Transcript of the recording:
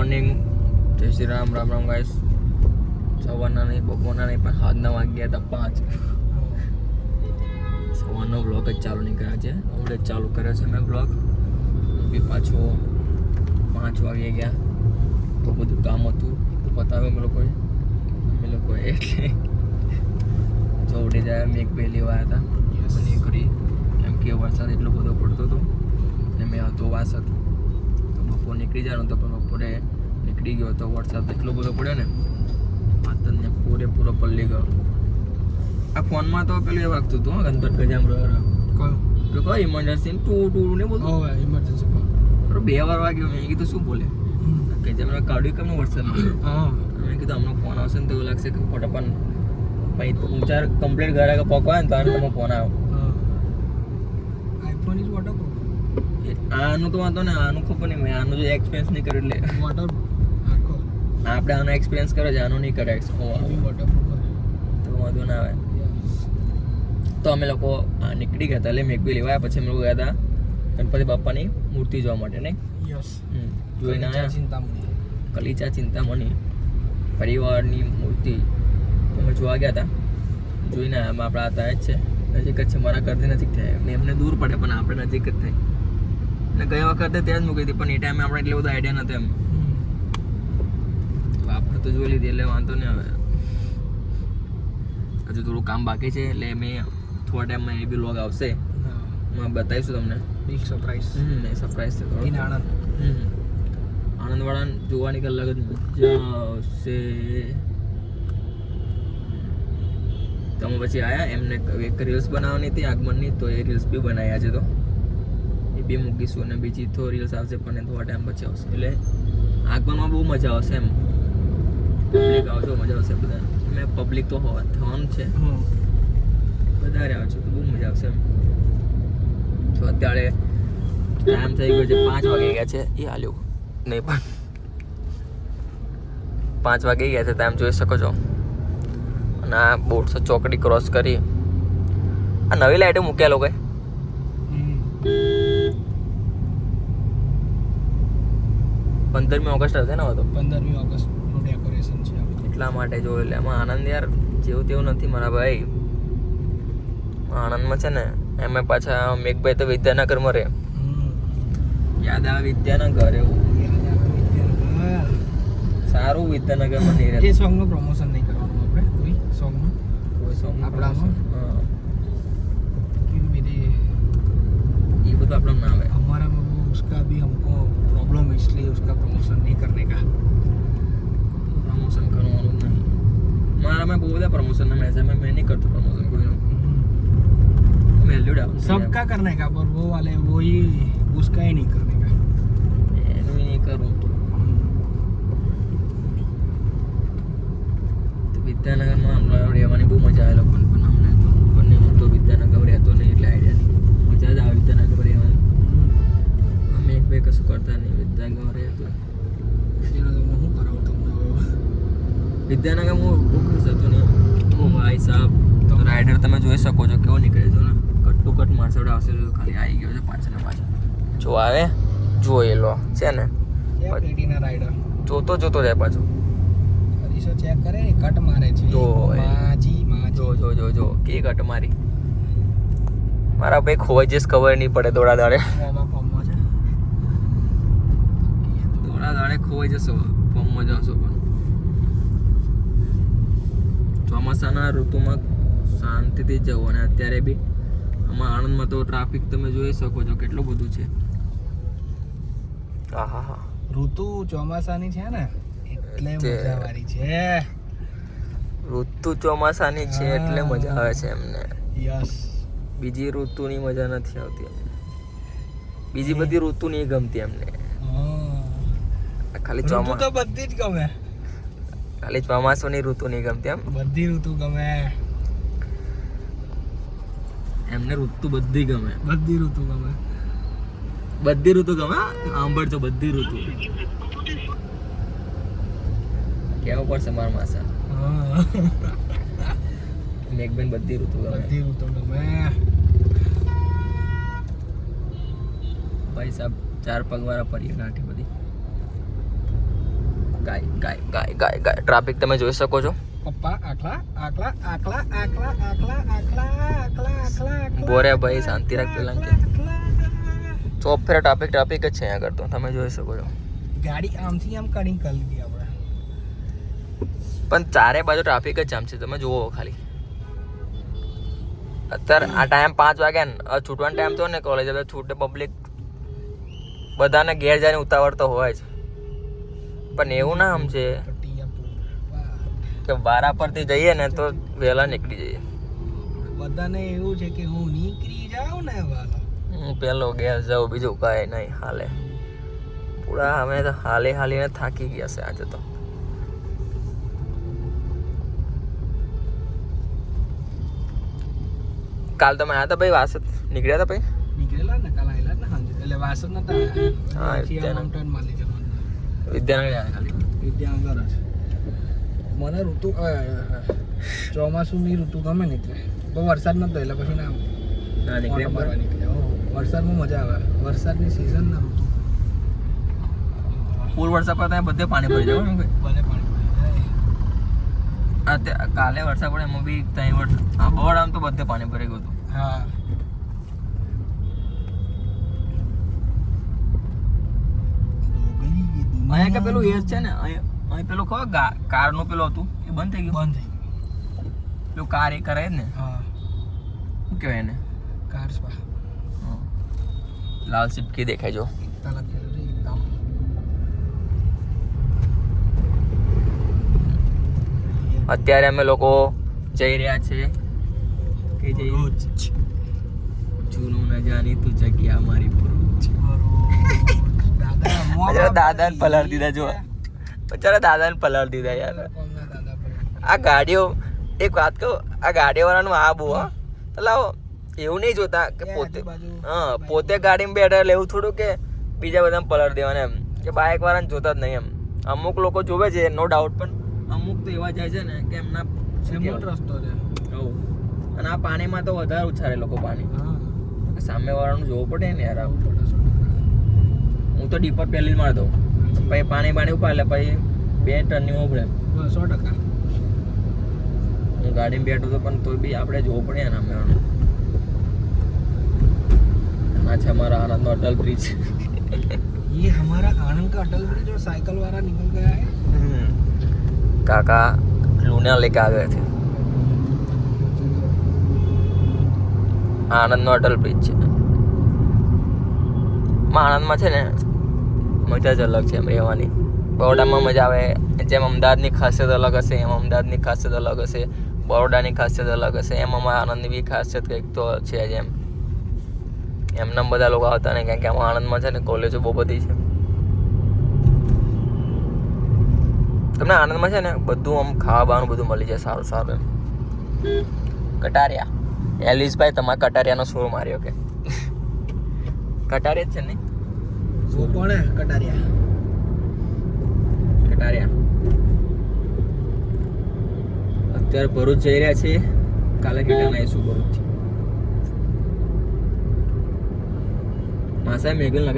Morning. જય Shri Ram. Ram Ram guys. સવારના નહીં, બપોરના નહીં, પણ હાથના વાગ્યા હતા 5. સવારનો બ્લોગ જ ચાલુ નહીં કર્યા છે, હવે જ ચાલુ કર્યો છે મેં બ્લોગ. બી પાછો 5 વાગે ગયા, તો બધું કામ હતું તો પતાવ્યું અમે લોકોએ એટલે ચોવડી જાય મેં એક બે લેવા હતા અને કરી, કેમ કે વરસાદ એટલો બધો પડતો હતો ને મેં હતો વાસ હતી તો બપોર નીકળી જવાનો હતો, પણ બપોરે નીકળી ગયો તો વરસાદ એટલો બધો પડ્યો ને વાતને પૂરેપૂરો પલ્લી ગયો. આ ફોનમાં તો પેલું એ વાગતું હતું ગણપત ગજામ કયો ઇમરજન્સી ટુ ને બધું ઇમરજન્સી 2 વાર વાગ્યો. મેં કીધું શું બોલે કે જેમ કાઢ્યું કેમનો વરસાદ મેં કીધું હમણાં ફોન આવશે ને તો એવું લાગશે કે ફોટોપન પછી 3-4 કમ્પ્લીટ ઘરે કે પકવાય ને તો તમે ફોન આવ્યો. IPhone is waterproof. આનું તો વાંધો ને, આનું ખબર નહીં, મેં આનું જો એક્સપિરિયન્સ નહીં કર્યો એટલે વોટર આખો આપણે આનો એક્સપિરિયન્સ કર્યો છે, આનું નહીં કરે વોટરપ્રૂફ તો વાંધો ના આવે. તો અમે લોકો નીકળી ગયા હતા એટલે મેઘ બી લેવાયા. પછી અમે લોકો ગયા હતા ગણપતિ બાપાની મૂર્તિ જોવા માટે નહીં. યસ, જોઈને આવ્યા ચિંતામણી, કલીચા ચિંતામણી પરિવારની મૂર્તિ અમે જોવા ગયા હતા. જોઈને આમાં આપણા હતા જ છે, નજીક જ છે, મારા ઘરથી નજીક થાય ને એમને દૂર પડે પણ આપણે નજીક જ થાય. ને ગઈ વખતે ત્યાં જ મૂકી હતી, પણ એ ટાઈમે આપણે એટલો બધો આઈડિયા નહોતો એમ. આપણે તો જોઈ લીધી એટલે વાંધો નહીં આવે. હજુ થોડું કામ બાકી છે એટલે મેં થોડા ટાઈમમાં એ બી વ્લોગ આવશે, બતાવીશું તમને. Big surprise. સરપ્રાઈઝ છે થોડો. ઇન આણંદ. આણંદવાળા જોવાની કંઈક અલગ જ મજા આવશે. તમે પછી આવ્યા એમને એક રીલ્સ બનાવવાની હતી આગમનની, તો એ રીલ્સ બી બનાવ્યા છે, તો એ બી મૂકીશું. અને બીજી તો રીલ્સ આવશે પણ એ થોડા ટાઈમ પછી આવશે. એટલે આગમનમાં બહુ મજા આવશે એમ, પબ્લિક આવશે મજા આવશે બધા. મેં પબ્લિક તો થવાનું છે, વધારે આવશે તો બહુ મજા આવશે એમ. તો અત્યારે ટાઈમ થઈ ગયો છે 5 વાગી ગયા છે, એ હાલ્યું નહીં પણ 5 વાગી ગયા છે, ટાઈમ જોઈ શકો છો. અને આ બોટસો ચોકડી ક્રોસ કરી આ નવી લાઈટો મૂક્યા લોકોએ. 15મી ઓગસ્ટ હશે ને? તો 15મી ઓગસ્ટનું ડેકોરેશન છે એટલા માટે જોયું. એટલે એમાં આનંદ યાર જેવું તેવું નથી મારા ભાઈ. આણંદમાં છે ને એમાં પાછા મેઘભાઈ તો વિદ્યાનગરમાં રહે. યાદ આવે વિદ્યાનગર, એવું સારું વિદ્યાનગરમાં નહીં રહે. એ સોંગનું પ્રમોશન નહીં કરવાનું આપણે, કોઈ સોંગનું આપણામાં ये બધું આપણા ના આવે. हमारा उसका भी हमको प्रॉब्लम है, इसलिए उसका प्रमोशन नहीं करने का. પ્રમોશન કરવાનું નહીં મારામાં. બહુ બધા પ્રમોશન ના મેસેજ મેં નહીં કરતો પ્રમોશન કોઈનું. વેલ્યુ सबका करने का, पर वो वाले वो ही उसका ही नहीं करने का. એનું નહીં કરું તો વિદ્યાનગરમાં હમણાં રહેવાની બહુ મજા આવે લોકોને, પણ અમને તો બંને હું તો વિદ્યાનગર રહેતો નહીં એટલે આઈડિયા નહીં. મજા જ આવે વિદ્યાનગર રહેવાની. અમે એક બે કશું કરતા નહીં, વિદ્યાનગર રહેતો. શું કરાવું તમને વિદ્યાનગર હું બહુ ખુશ હતો નહીં. ઓ ભાઈ સાહેબ, રાઇડર તમે જોઈ શકો છો કેવો નીકળે છે ને, કટ માણસો આવશે તો ખાલી આવી ગયો છે પાછળ જો આવે જોયેલો છે ને, પેટીના રાઈડર જોતો જાય પાછો. હરીશો ચેક કરે ને, કટ મારે છે. જો માજી જો કે કટ મારી. મારા ભાઈ ખોવાઈ જઈશ, ખબર નહીં પડે. દોડા દાડે ખોવાઈ જશો, ફોર્મમાં જશો. પણ ચોમાસાના ઋતુમાં શાંતિથી જવું. અને અત્યારે બી આમાં આણંદમાં તો ટ્રાફિક તમે જોઈ શકો છો કેટલું બધું છે. હા ઋતુ ચોમાસાની છે ને એટલે મજાવાળી છે. ઋતુ ચોમાસાની છે એટલે મજા આવે છે એમને. યસ, બીજી ઋતુની મજા નથી આવતી. બીજી બધી ઋતુ નહીં ગમતી એમને. ખાલી ઋતુ તો બધી જ ગમે, ખાલી ચોમાસાની ઋતુ નહીં ગમતી એમ. બધી ઋતુ ગમે એમને. ઋતુ બધી ગમે, બધી ઋતુ ગમે, બધી ઋતુ ગમે. સાંભળજો, બધી ઋતુ કેવું પડશે મારા માસા. મેઘબેન બધી ઋતુ ગમે, બધી ઋતુ ગમે. ભાઈ સાહેબ 4 પગવાળા પરી નાખી બધી. ગાય ટ્રાફિક તમે જોઈ શકો છો. પપ્પા આકલા આકલા આકલા આકલા આકલા આકલા આકલા આકલા બોરે ભાઈ શાંતિ રાખ પેલા કે ચોપ ફેર ટ્રાફિક જ છે અહીંયા આગળ તો તમે જોઈ શકો છો. ગાડી આમથી આમ કાઢી કરી લીધી આપણે. પણ ચારે બાજુ ટ્રાફિક જ જામ છે તમે જુઓ ખાલી. અત્યારે આ ટાઈમ 5 વાગ્યા ને છૂટવાનો ટાઈમ તો ને કોલેજ હવે છૂટે પબ્લિક બધાને ઘેર જઈને ઉતાવળ તો હોય જ. પણ એવું ના સમજે કે વારા પરથી જઈએ ને તો વહેલા નીકળી જઈએ. બધાને એવું છે કે હું નીકળી જાઉં ને વાલો. હું પેલો ઘેર જાઉં બીજું કાંઈ નહીં હાલે. પૂરા અમે તો હાલીને થાકી ગયા છે આજે તો. કાલ તમે આવ્યા હતા ભાઈ વાસદ નીકળ્યા હતા ભાઈ? નીકળેલા ને કાલ આવેલા ને હાંજે એટલે વાસદ નતા હા, આવ્યા. માઉન્ટેન માલી જવાનું વિદ્યાનગર આવ્યા ખાલી. વિદ્યાનગર જ. મને ઋતુ ચોમાસુની ઋતુ ગમે ને એટલે પણ વરસાદ નતો એટલે પછી ના નીકળ્યા ઓટો મારવા નીકળ્યા. વરસાદમાં મજા આવે. વરસાદની સિઝન ના ઋતુ ફૂલ વરસાદ પડતા બધે પાણી પડી જાય બધે પાણી પડી જાય. કાલે વરસાદ પડે એમાં બી ત્યાં બહુ આમ તો બધે પાણી ભરી ગયું હતું. હા અહીંયા કે પેલું એ છે ને અહીં પેલું ખબર કારનું પેલું હતું એ બંધ થઈ ગયું. બંધ થઈ પેલું કાર એ કરે જ ને હા શું કહેવાય એને કાર સ્પા લાલ સિપકી દેખાય જો. એકતા લખેલું છે એકતા. અત્યારે અમે લોકો જઈ રહ્યા છે કે જઈએ જૂનું ન જાની તું જગ્યા મારી દાદાને પલાર દીધા જો. બચારા દાદાને પલાર દીધા યાર. આ ગાડીઓ એક વાત કહું આ ગાડીઓ વાળાનું આ બહુ હા લાવો એવું નહીં જોતા કે પોતે પોતે ગાડીમાં બેઠા એટલે એવું થોડું કે બીજા બધાને પલાર દેવાના એમ કે બાઇક વાળાને જોતા જ નહીં એમ. અમુક લોકો જોવે છે નો ડાઉટ પણ અમુક તો એવા જાય છે ને કે એમના રસ્તો છે. અને આ પાણીમાં તો વધારે ઉછાળે લોકો પાણી. સામે વાળાનું જોવું પડે ને યાર. હું તો ડીપર પહેલી જ માર દઉં પછી પાણી ઉપાડ એટલે પછી 2 ટનની ઉભરે 100%. હું ગાડીમાં બેઠો તો પણ તો બી આપણે જોવું પડે ને અમે. આ છે અમારા આનંદનો અટલ બ્રિજ. ये हमारा आनंद का अटल ब्रिज और साइकिल वाला निकल गया है. काका लूना लेके आ गए थे. આનંદનો અટલ બ્રિજ છે. આનંદમાં છે ને મજા જ અલગ છે એમ રહેવાની. બરોડામાં મજા આવે જેમ અમદાવાદની ખાસિયત અલગ હશે એમ અમદાવાદની ખાસિયત અલગ હશે, બરોડાની ખાસિયત અલગ હશે એમ અમારા આનંદની બી ખાસિયત કંઈક તો છે જ એમ. એમના બધા લોકો આવતા નહીં કારણ કે આમાં આણંદમાં છે ને કોલેજો બહુ બધી છે. તમને આણંદમાં છે ને બધું આમ ખાવા બાવાનું બધું મળી જાય સારું સારું એમ. કટારિયા એલિસભાઈ તમારા કટારિયાનો શો માર્યો કે કટારિયા જ છે ને वो कौन है कटारिया? કટારિયા અત્યારે ભરૂચ જઈ રહ્યા છીએ. કાલે રિટર્ન આવીશું ભરૂચથી. માસા મેઘલ